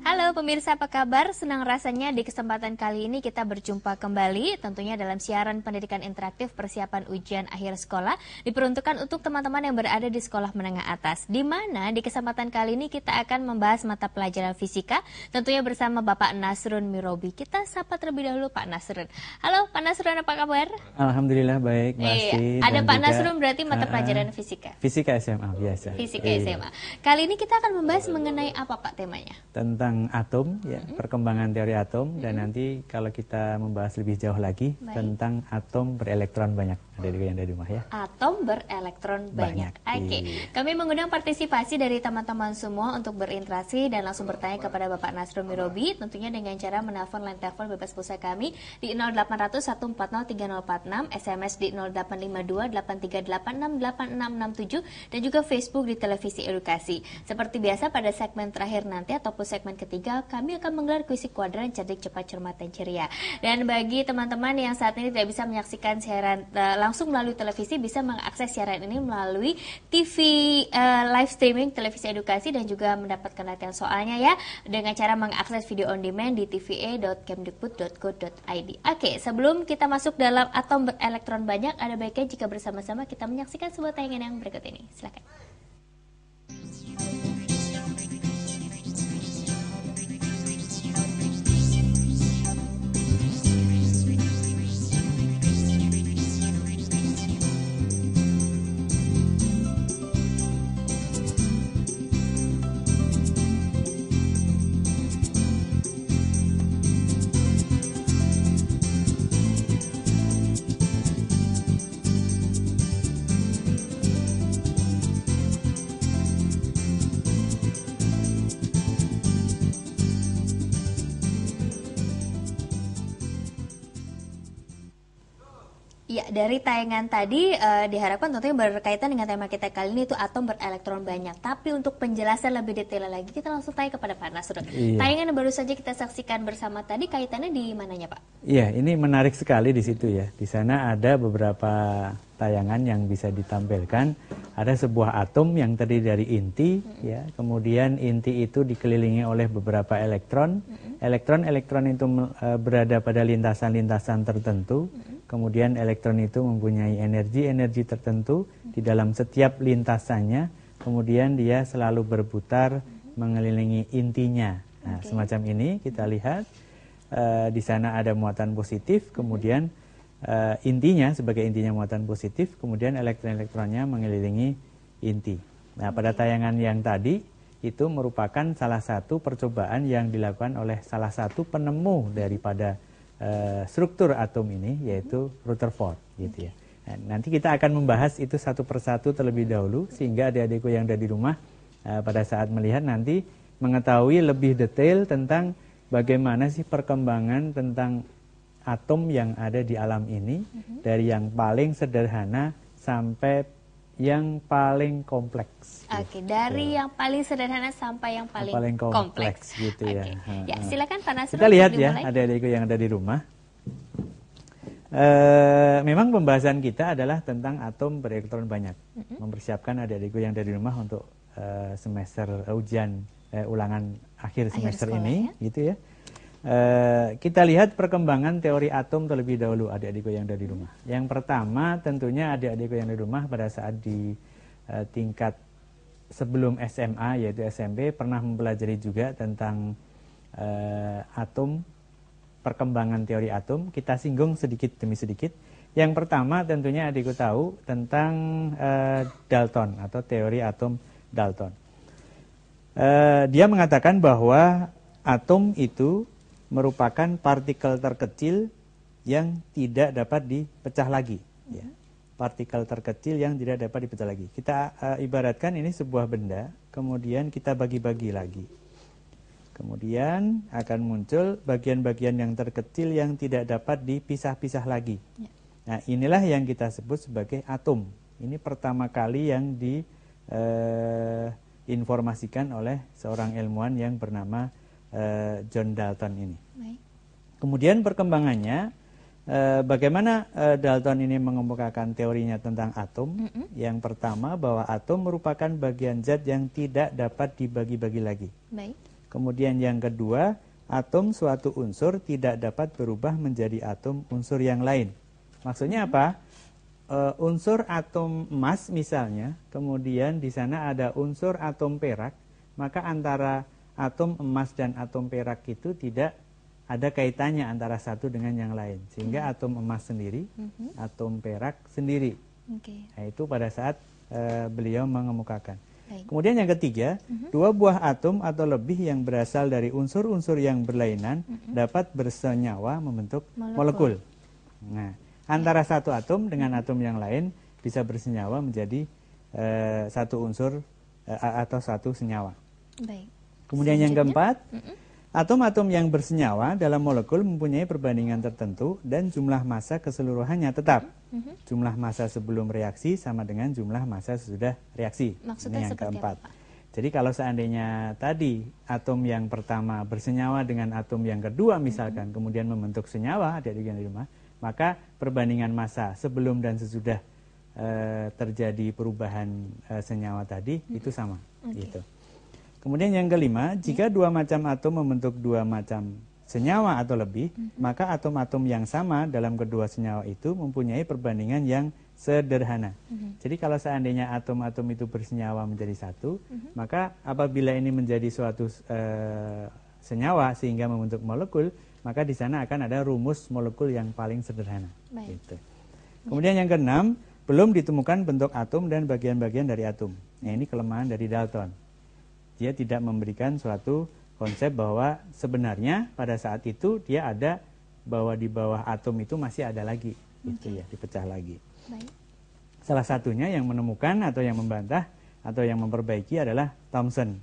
Halo pemirsa, apa kabar? Senang rasanya di kesempatan kali ini kita berjumpa kembali tentunya dalam siaran pendidikan interaktif persiapan ujian akhir sekolah diperuntukkan untuk teman-teman yang berada di sekolah menengah atas. Di mana di kesempatan kali ini kita akan membahas mata pelajaran fisika tentunya bersama Bapak Nasrun Mirobi. Kita sapa terlebih dahulu Pak Nasrun. Halo Pak Nasrun, apa kabar? Alhamdulillah baik, masih. Ada dan Pak juga, Nasrun berarti mata pelajaran fisika. Fisika SMA biasa. Fisika SMA. Kali ini kita akan membahas mengenai apa Pak temanya? Tentang atom, ya, perkembangan teori atom, dan nanti kalau kita membahas lebih jauh lagi tentang atom berelektron banyak. Ada juga yang dari rumah ya. Atom berelektron banyak. Oke. Kami mengundang partisipasi dari teman-teman semua untuk berinteraksi dan langsung bertanya kepada Bapak Nasrun Mirobi, tentunya dengan cara menelpon line telepon bebas pulsa kami di 0800 140 3046, SMS di 0852 838 68667 dan juga Facebook di Televisi Edukasi. Seperti biasa pada segmen terakhir nanti ataupun segmen ketiga kami akan menggelar kuisi kuadran cerdik cepat cermat dan ceria. Dan bagi teman-teman yang saat ini tidak bisa menyaksikan siaran langsung melalui televisi, bisa mengakses siaran ini melalui TV live streaming Televisi Edukasi dan juga mendapatkan latihan soalnya ya dengan cara mengakses video on demand di tva.kemdikbud.go.id. Oke, sebelum kita masuk dalam atom berelektron banyak, ada baiknya jika bersama-sama kita menyaksikan sebuah tayangan yang berikut ini. Silakan. Ya, dari tayangan tadi diharapkan tentunya berkaitan dengan tema kita kali ini itu atom berelektron banyak. Tapi untuk penjelasan lebih detail lagi, kita langsung tanya kepada Pak Nasrun. Tayangan yang baru saja kita saksikan bersama tadi kaitannya di mananya, Pak? Iya, ini menarik sekali di situ ya. Di sana ada beberapa tayangan yang bisa ditampilkan. Ada sebuah atom yang terdiri dari inti, ya. Kemudian inti itu dikelilingi oleh beberapa elektron. Elektron itu berada pada lintasan-lintasan tertentu. Kemudian elektron itu mempunyai energi tertentu di dalam setiap lintasannya. Kemudian dia selalu berputar mengelilingi intinya. Nah, semacam ini kita lihat di sana ada muatan positif. Kemudian intinya sebagai intinya muatan positif. Kemudian elektron-elektronnya mengelilingi inti. Nah, pada tayangan yang tadi itu merupakan salah satu percobaan yang dilakukan oleh salah satu penemu daripada struktur atom ini, yaitu Rutherford, gitu ya. Nah, nanti kita akan membahas itu satu persatu terlebih dahulu sehingga adik-adikku yang ada di rumah pada saat melihat nanti mengetahui lebih detail tentang bagaimana sih perkembangan tentang atom yang ada di alam ini, dari yang paling sederhana sampai yang paling kompleks. Oke, dari yang paling sederhana sampai yang paling kompleks gitu ya. Ya, silakan Pak Nasrun. Kita lihat ya, adik-adikku yang ada di rumah. Memang pembahasan kita adalah tentang atom berelektron banyak. Mempersiapkan adik-adikku yang ada di rumah untuk semester ujian ulangan akhir semester ini, ya? Gitu ya. Kita lihat perkembangan teori atom terlebih dahulu adik-adikku yang ada di rumah. Yang pertama tentunya adik-adikku yang ada di rumah pada saat di tingkat sebelum SMA yaitu SMP pernah mempelajari juga tentang atom, perkembangan teori atom. Kita singgung sedikit demi sedikit. Yang pertama tentunya adikku tahu tentang Dalton atau teori atom Dalton. Dia mengatakan bahwa atom itu merupakan partikel terkecil yang tidak dapat dipecah lagi. Ya. Partikel terkecil yang tidak dapat dipecah lagi. Kita ibaratkan ini sebuah benda, kemudian kita bagi-bagi lagi. Kemudian akan muncul bagian-bagian yang terkecil yang tidak dapat dipisah-pisah lagi. Ya. Nah, inilah yang kita sebut sebagai atom. Ini pertama kali yang diinformasikan oleh seorang ilmuwan yang bernama John Dalton ini. Kemudian perkembangannya, bagaimana Dalton ini mengemukakan teorinya tentang atom. Yang pertama bahwa atom merupakan bagian zat yang tidak dapat dibagi-bagi lagi. Kemudian yang kedua, atom suatu unsur tidak dapat berubah menjadi atom unsur yang lain. Maksudnya apa? Unsur atom emas misalnya, kemudian di sana ada unsur atom perak, maka antara atom emas dan atom perak itu tidak ada kaitannya antara satu dengan yang lain. Sehingga atom emas sendiri, atom perak sendiri. Nah, itu pada saat beliau mengemukakan. Kemudian yang ketiga, dua buah atom atau lebih yang berasal dari unsur-unsur yang berlainan dapat bersenyawa membentuk molekul. Nah, antara satu atom dengan atom yang lain bisa bersenyawa menjadi satu unsur atau satu senyawa. Baik. Kemudian yang keempat, atom-atom yang bersenyawa dalam molekul mempunyai perbandingan tertentu dan jumlah massa keseluruhannya tetap. Jumlah massa sebelum reaksi sama dengan jumlah massa sesudah reaksi. Maksudnya ini yang seperti keempat. apa? Jadi kalau seandainya tadi atom yang pertama bersenyawa dengan atom yang kedua misalkan, kemudian membentuk senyawa, adik-adik yang di rumah, maka perbandingan massa sebelum dan sesudah terjadi perubahan senyawa tadi itu sama. Gitu. Kemudian yang kelima, jika dua macam atom membentuk dua macam senyawa atau lebih, maka atom-atom yang sama dalam kedua senyawa itu mempunyai perbandingan yang sederhana. Jadi kalau seandainya atom-atom itu bersenyawa menjadi satu, maka apabila ini menjadi suatu senyawa sehingga membentuk molekul, maka di sana akan ada rumus molekul yang paling sederhana. Gitu. Kemudian yang keenam, belum ditemukan bentuk atom dan bagian-bagian dari atom. Nah, ini kelemahan dari Dalton. Dia tidak memberikan suatu konsep bahwa sebenarnya pada saat itu dia ada bahwa di bawah atom itu masih ada lagi, gitu ya, dipecah lagi. Baik. Salah satunya yang menemukan atau yang membantah atau yang memperbaiki adalah Thomson.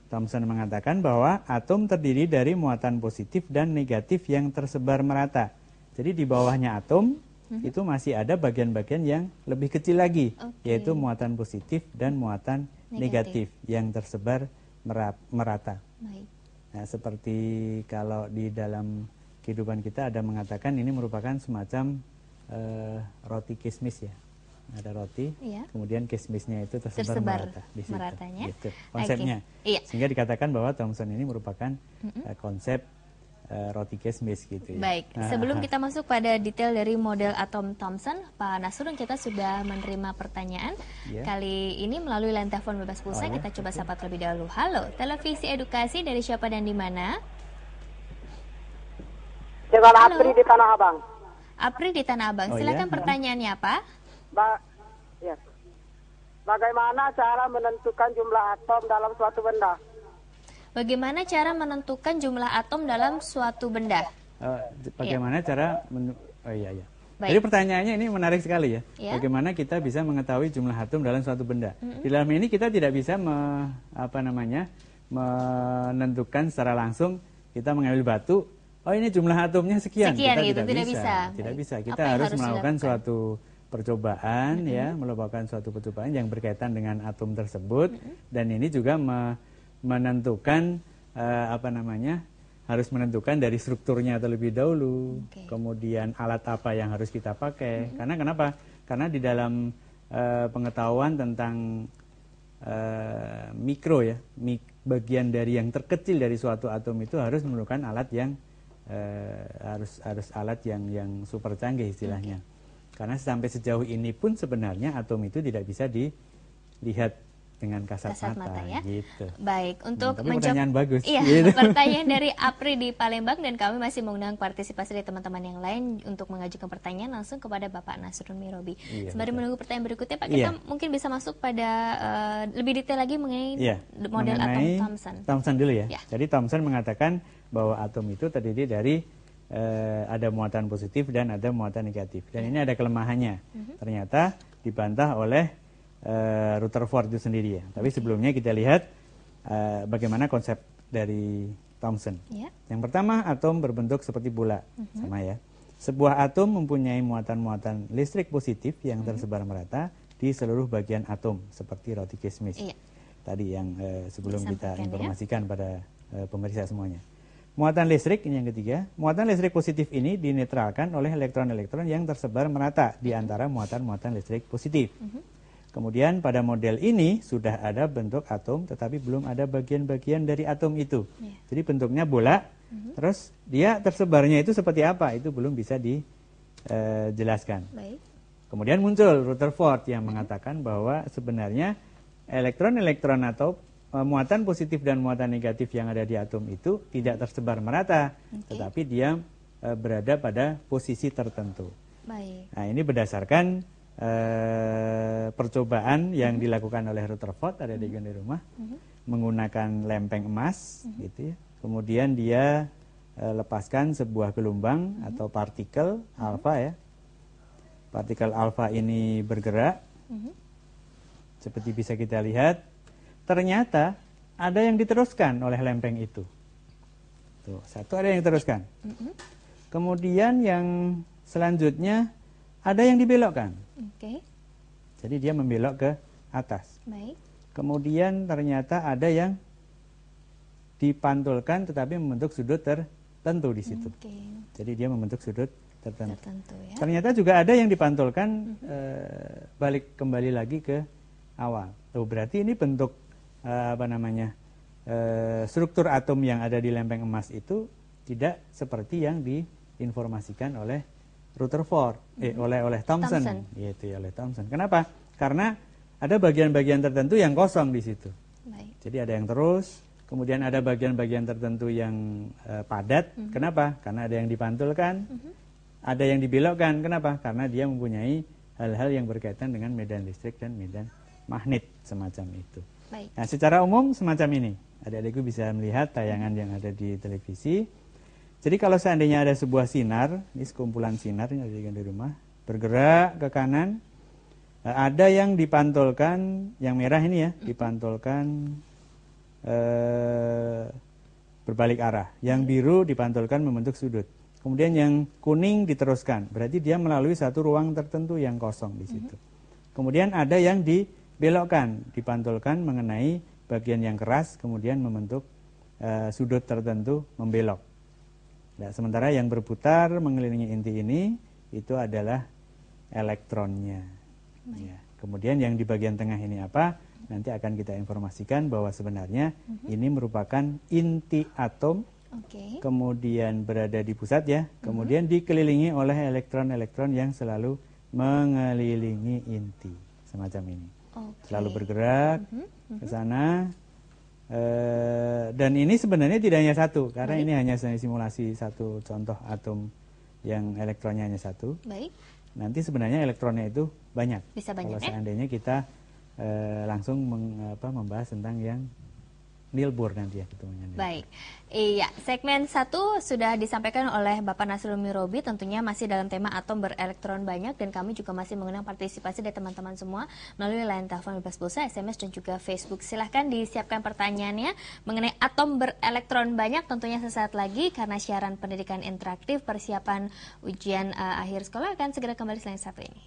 Thomson mengatakan bahwa atom terdiri dari muatan positif dan negatif yang tersebar merata. Jadi di bawahnya atom itu masih ada bagian-bagian yang lebih kecil lagi, yaitu muatan positif dan muatan negatif yang tersebar merata. Baik. Nah, seperti kalau di dalam kehidupan kita ada mengatakan ini merupakan semacam roti kismis ya. Ada roti, kemudian kismisnya itu tersebar merata di situ. Meratanya. Gitu, konsepnya. Sehingga dikatakan bahwa Thomson ini merupakan konsep roti kismis gitu ya. Baik, sebelum kita masuk pada detail dari model atom Thomson, Pak Nasrun, kita sudah menerima pertanyaan. Kali ini melalui line telepon bebas pulsa, kita coba sapa terlebih dahulu. Halo, televisi edukasi dari siapa dan di mana? Dengan Apri di Tanah Abang. Apri di Tanah Abang, silakan pertanyaannya Pak. Bagaimana cara menentukan jumlah atom dalam suatu benda? Bagaimana cara menentukan jumlah atom dalam suatu benda? Bagaimana cara Jadi pertanyaannya ini menarik sekali ya. Bagaimana kita bisa mengetahui jumlah atom dalam suatu benda? Di dalam ini kita tidak bisa menentukan secara langsung. Kita mengambil batu, oh ini jumlah atomnya sekian. Kita gitu, tidak bisa. Tidak bisa. Kita harus melakukan suatu percobaan melakukan suatu percobaan yang berkaitan dengan atom tersebut, dan ini juga menentukan harus menentukan dari strukturnya terlebih dahulu, kemudian alat apa yang harus kita pakai. Karena kenapa? Karena di dalam pengetahuan tentang mikro ya, bagian dari yang terkecil dari suatu atom itu harus memerlukan alat yang harus alat yang super canggih istilahnya. Karena sampai sejauh ini pun sebenarnya atom itu tidak bisa dilihat dengan kasat mata ya. Gitu. Baik, untuk tapi pertanyaan bagus. Iya, gitu. Pertanyaan dari Apri di Palembang, dan kami masih mengundang partisipasi dari teman-teman yang lain untuk mengajukan pertanyaan langsung kepada Bapak Nasrun Mirobi. Sembari menunggu pertanyaan berikutnya, Pak, kita mungkin bisa masuk pada lebih detail lagi mengenai model atom Thomson. Thomson dulu ya. Jadi Thomson mengatakan bahwa atom itu terdiri dari ada muatan positif dan ada muatan negatif. Dan ini ada kelemahannya. Ternyata dibantah oleh Rutherford itu sendiri ya. Tapi sebelumnya kita lihat bagaimana konsep dari Thomson. Yang pertama, atom berbentuk seperti bola. Sama ya. Sebuah atom mempunyai muatan-muatan listrik positif yang tersebar merata di seluruh bagian atom, seperti roti kismis. Tadi yang sebelum kita informasikan pada pemirsa semuanya. Muatan listrik, ini yang ketiga. Muatan listrik positif ini dinetralkan oleh elektron-elektron yang tersebar merata di antara muatan-muatan listrik positif. Kemudian pada model ini sudah ada bentuk atom, tetapi belum ada bagian-bagian dari atom itu. Jadi bentuknya bola, terus dia tersebarnya itu seperti apa, itu belum bisa dijelaskan. Kemudian muncul Rutherford yang mengatakan bahwa sebenarnya elektron-elektron atau muatan positif dan muatan negatif yang ada di atom itu tidak tersebar merata, tetapi dia berada pada posisi tertentu. Nah, ini berdasarkan percobaan yang dilakukan oleh Rutherford, ada di rumah, menggunakan lempeng emas, gitu ya. Kemudian dia lepaskan sebuah gelombang atau partikel alfa ya. Partikel alfa ini bergerak, seperti bisa kita lihat. Ternyata ada yang diteruskan oleh lempeng itu. Tuh, satu ada yang diteruskan. Kemudian yang selanjutnya ada yang dibelokkan. Jadi dia membelok ke atas. Kemudian ternyata ada yang dipantulkan tetapi membentuk sudut tertentu di situ. Jadi dia membentuk sudut tertentu ya. Ternyata juga ada yang dipantulkan balik kembali lagi ke awal. Berarti ini bentuk struktur atom yang ada di lempeng emas itu tidak seperti yang diinformasikan oleh Rutherford, oleh Thomson. Gitu ya, oleh Thomson. Kenapa? Karena ada bagian-bagian tertentu yang kosong di situ. Jadi ada yang terus, kemudian ada bagian-bagian tertentu yang padat. Kenapa? Karena ada yang dipantulkan, ada yang dibelokkan. Kenapa? Karena dia mempunyai hal-hal yang berkaitan dengan medan listrik dan medan magnet semacam itu. Nah, secara umum semacam ini. Adik-adikku bisa melihat tayangan yang ada di televisi. Jadi kalau seandainya ada sebuah sinar, ini sekumpulan sinar yang ada di rumah, bergerak ke kanan, ada yang dipantulkan, yang merah ini ya, dipantulkan berbalik arah. Yang biru dipantulkan membentuk sudut. Kemudian yang kuning diteruskan, berarti dia melalui satu ruang tertentu yang kosong di situ. Kemudian ada yang dibelokkan, dipantulkan mengenai bagian yang keras, kemudian membentuk sudut tertentu membelok. Nah, sementara yang berputar mengelilingi inti ini itu adalah elektronnya. Ya. Kemudian yang di bagian tengah ini apa? Nanti akan kita informasikan bahwa sebenarnya ini merupakan inti atom. Kemudian berada di pusat ya. Kemudian dikelilingi oleh elektron-elektron yang selalu mengelilingi inti, semacam ini. Selalu bergerak ke sana. Dan ini sebenarnya tidak hanya satu, karena ini hanya simulasi satu contoh atom yang elektronnya hanya satu. Nanti sebenarnya elektronnya itu banyak. Bisa banyak. Kalau seandainya kita langsung membahas tentang yang Niels Bohr nanti ya ketemunya. Baik, iya, segmen 1 sudah disampaikan oleh Bapak Nasrul Mirobi, tentunya masih dalam tema atom berelektron banyak, dan kami juga masih mengundang partisipasi dari teman-teman semua melalui line telepon bebas pulsa, SMS dan juga Facebook. Silahkan disiapkan pertanyaannya mengenai atom berelektron banyak, tentunya sesaat lagi karena siaran pendidikan interaktif persiapan ujian akhir sekolah akan segera kembali selain satu ini.